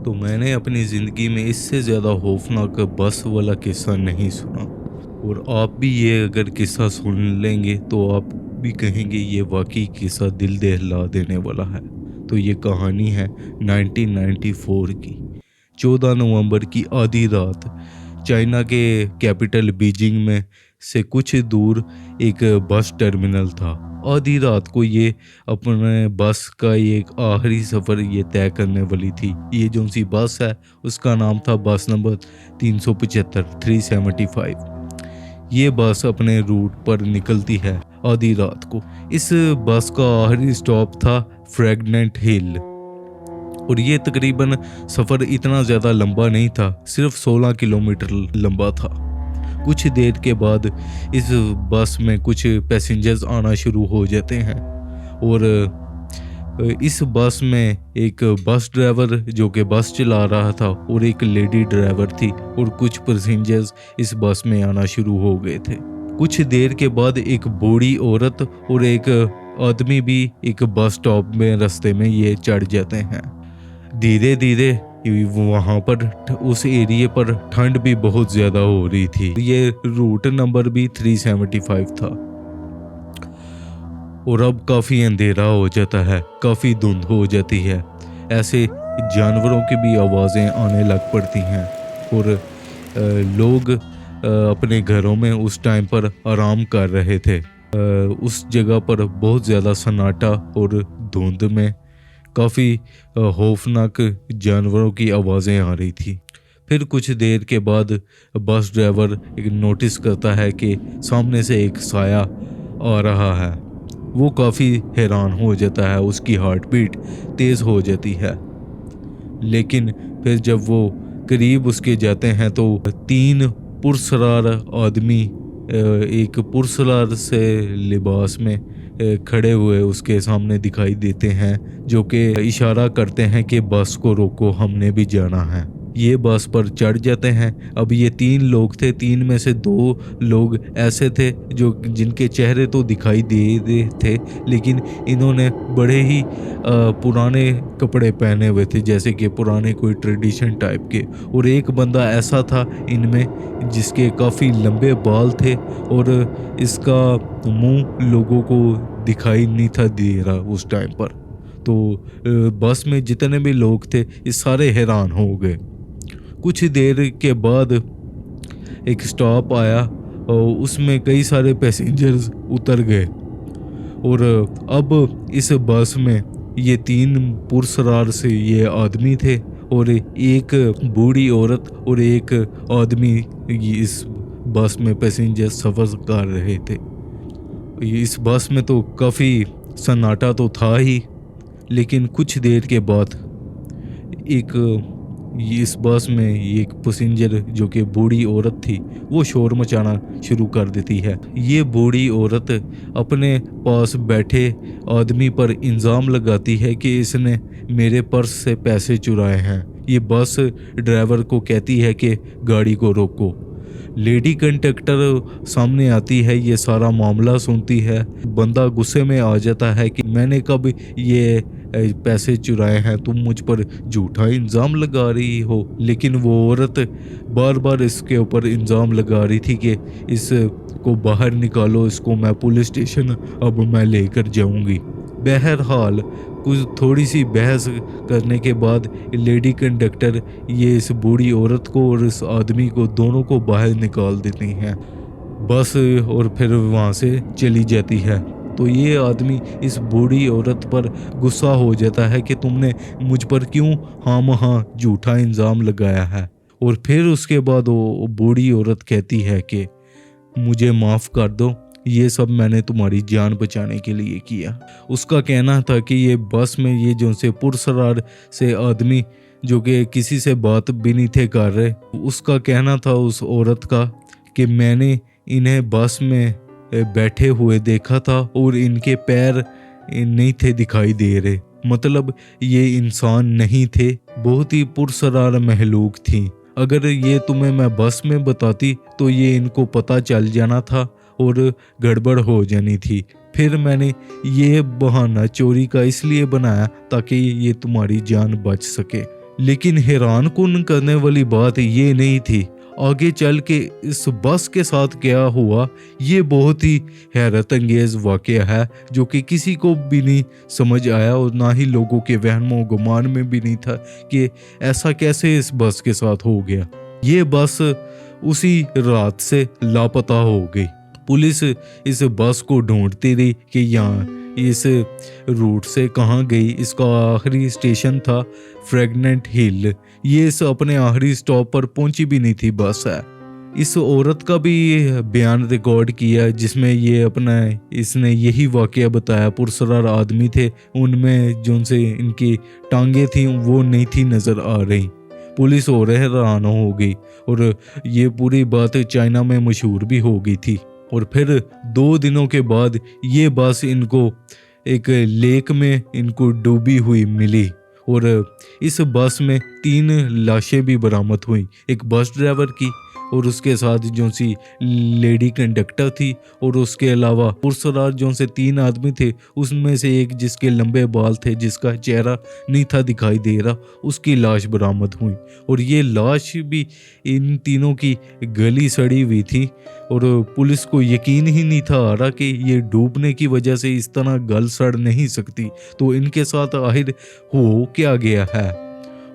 तो मैंने अपनी ज़िंदगी में इससे ज़्यादा खौफनाक बस वाला किस्सा नहीं सुना। और आप भी ये अगर किस्सा सुन लेंगे तो आप भी कहेंगे ये वाकई किस्सा दिल दहला देने वाला है। तो ये कहानी है 1994 की। 14 नवंबर की आधी रात चाइना के कैपिटल बीजिंग में से कुछ दूर एक बस टर्मिनल था। आधी रात को ये अपने बस का एक आखिरी सफ़र ये तय करने वाली थी। ये जो सी बस है उसका नाम था बस नंबर 375। ये बस अपने रूट पर निकलती है आधी रात को। इस बस का आखिरी स्टॉप था फ्रैगनेंट हिल और ये तकरीबन सफ़र इतना ज़्यादा लंबा नहीं था, सिर्फ 16 किलोमीटर लंबा था। कुछ देर के बाद इस बस में कुछ पैसेंजर्स आना शुरू हो जाते हैं और इस बस में एक बस ड्राइवर जो कि बस चला रहा था और एक लेडी ड्राइवर थी और कुछ पैसेंजर्स इस बस में आना शुरू हो गए थे। कुछ देर के बाद एक बूढ़ी औरत और एक आदमी भी एक बस स्टॉप में रास्ते में ये चढ़ जाते हैं। धीरे धीरे वहाँ पर उस एरिए पर ठंड भी बहुत ज़्यादा हो रही थी। ये रूट नंबर भी 375 था और अब काफ़ी अंधेरा हो जाता है, काफ़ी धुंध हो जाती है। ऐसे जानवरों की भी आवाज़ें आने लग पड़ती हैं और लोग अपने घरों में उस टाइम पर आराम कर रहे थे। उस जगह पर बहुत ज़्यादा सन्नाटा और धुंध में काफ़ी खौफनाक जानवरों की आवाज़ें आ रही थी। फिर कुछ देर के बाद बस ड्राइवर एक नोटिस करता है कि सामने से एक साया आ रहा है। वो काफ़ी हैरान हो जाता है, उसकी हार्ट बीट तेज़ हो जाती है। लेकिन फिर जब वो करीब उसके जाते हैं तो 3 पुरसरार आदमी एक पुरसरार से लिबास में खड़े हुए उसके सामने दिखाई देते हैं, जो कि इशारा करते हैं कि बस को रोको, हमने भी जाना है। ये बस पर चढ़ जाते हैं। अब ये 3 लोग थे, 3 में से 2 लोग ऐसे थे जो जिनके चेहरे तो दिखाई दे रहे थे, लेकिन इन्होंने बड़े ही पुराने कपड़े पहने हुए थे, जैसे कि पुराने कोई ट्रेडिशन टाइप के। और एक बंदा ऐसा था इनमें जिसके काफ़ी लंबे बाल थे और इसका मुंह लोगों को दिखाई नहीं था दे रहा उस टाइम पर। तो बस में जितने भी लोग थे ये सारे हैरान हो गए। कुछ देर के बाद एक स्टॉप आया और उसमें कई सारे पैसेंजर्स उतर गए और अब इस बस में ये 3 पुरसरार से ये आदमी थे और एक बूढ़ी औरत और एक आदमी इस बस में पैसेंजर सफ़र कर रहे थे। इस बस में तो काफ़ी सन्नाटा तो था ही, लेकिन कुछ देर के बाद इस बस में एक पैसेंजर जो कि बूढ़ी औरत थी वो शोर मचाना शुरू कर देती है। ये बूढ़ी औरत अपने पास बैठे आदमी पर इल्ज़ाम लगाती है कि इसने मेरे पर्स से पैसे चुराए हैं। ये बस ड्राइवर को कहती है कि गाड़ी को रोको। लेडी कंडक्टर सामने आती है, ये सारा मामला सुनती है। बंदा गुस्से में आ जाता है कि मैंने कब ये पैसे चुराए हैं, तुम मुझ पर झूठा इल्ज़ाम लगा रही हो। लेकिन वो औरत बार बार इसके ऊपर इल्ज़ाम लगा रही थी कि इसको बाहर निकालो, इसको मैं पुलिस स्टेशन अब मैं लेकर जाऊंगी। बहरहाल कुछ थोड़ी सी बहस करने के बाद लेडी कंडक्टर ये इस बूढ़ी औरत को और इस आदमी को दोनों को बाहर निकाल देती हैं बस और फिर वहाँ से चली जाती है। तो ये आदमी इस बूढ़ी औरत पर गुस्सा हो जाता है कि तुमने मुझ पर क्यों हाँ झूठा इल्ज़ाम लगाया है। और फिर उसके बाद वो बूढ़ी औरत कहती है कि मुझे माफ़ कर दो, ये सब मैंने तुम्हारी जान बचाने के लिए किया। उसका कहना था कि ये बस में ये जो से पुरसरार से आदमी जो कि किसी से बात भी नहीं थे कर रहे, उसका कहना था उस औरत का कि मैंने इन्हें बस में बैठे हुए देखा था और इनके पैर नहीं थे दिखाई दे रहे, मतलब ये इंसान नहीं थे, बहुत ही पुरसरार महलूक थी। अगर ये तुम्हें मैं बस में बताती तो ये इनको पता चल जाना था और गड़बड़ हो जानी थी। फिर मैंने ये बहाना चोरी का इसलिए बनाया ताकि ये तुम्हारी जान बच सके। लेकिन हैरानकुन करने वाली बात ये नहीं थी, आगे चल के इस बस के साथ क्या हुआ ये बहुत ही हैरत अंगेज वाकया है, जो कि किसी को भी नहीं समझ आया और ना ही लोगों के वहमो गुमान में भी नहीं था कि ऐसा कैसे इस बस के साथ हो गया। ये बस उसी रात से लापता हो गई। पुलिस इस बस को ढूंढती रही कि यहाँ इस रूट से कहाँ गई। इसका आखिरी स्टेशन था फ्रेगनेंट हिल। ये इस अपने आखिरी स्टॉप पर पहुंची भी नहीं थी बस है। इस औरत का भी बयान रिकॉर्ड किया जिसमें ये अपना इसने यही वाकया बताया। पुरसरार आदमी थे, उनमें जो उनसे इनकी टांगे थी वो नहीं थी नज़र आ रही। पुलिस और हैरान हो गई और ये पूरी बात चाइना में मशहूर भी हो गई थी। और फिर 2 दिनों के बाद ये बस इनको एक लेक में इनको डूबी हुई मिली और इस बस में 3 लाशें भी बरामद हुई, एक बस ड्राइवर की और उसके साथ जो सी लेडी कंडक्टर थी और उसके अलावा पुरसरार जो से 3 आदमी थे, उसमें से एक जिसके लंबे बाल थे, जिसका चेहरा नहीं था दिखाई दे रहा, उसकी लाश बरामद हुई। और ये लाश भी इन तीनों की गली सड़ी हुई थी और पुलिस को यकीन ही नहीं था आ रहा कि ये डूबने की वजह से इस तरह गल सड़ नहीं सकती, तो इनके साथ आखिर हो क्या गया है।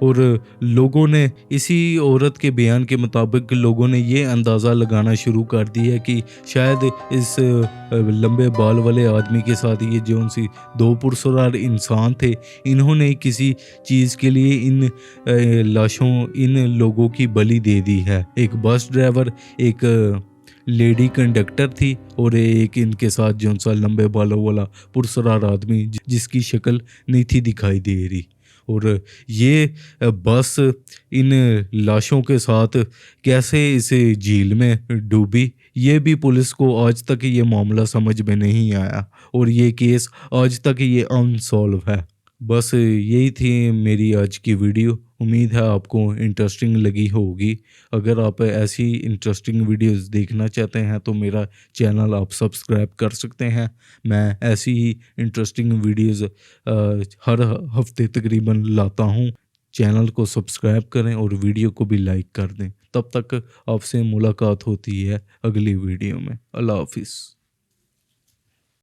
और लोगों ने इसी औरत के बयान के मुताबिक लोगों ने ये अंदाज़ा लगाना शुरू कर दिया कि शायद इस लंबे बाल वाले आदमी के साथ ये जो सी 2 पुरसरार इंसान थे, इन्होंने किसी चीज़ के लिए इन लाशों इन लोगों की बलि दे दी है। एक बस ड्राइवर, एक लेडी कंडक्टर थी और एक इनके साथ जो सा लंबे बालों वाला पुरसरार आदमी जिसकी शक्ल नहीं थी दिखाई दे रही। और ये बस इन लाशों के साथ कैसे इस झील में डूबी, ये भी पुलिस को आज तक ये मामला समझ में नहीं आया और ये केस आज तक ये अनसॉल्व है। बस यही थी मेरी आज की वीडियो। उम्मीद है आपको इंटरेस्टिंग लगी होगी। अगर आप ऐसी इंटरेस्टिंग वीडियोस देखना चाहते हैं तो मेरा चैनल आप सब्सक्राइब कर सकते हैं। मैं ऐसी ही इंटरेस्टिंग वीडियोस हर हफ्ते तकरीबन लाता हूं। चैनल को सब्सक्राइब करें और वीडियो को भी लाइक कर दें। तब तक आपसे मुलाकात होती है अगली वीडियो में। अल्लाह हाफिज़।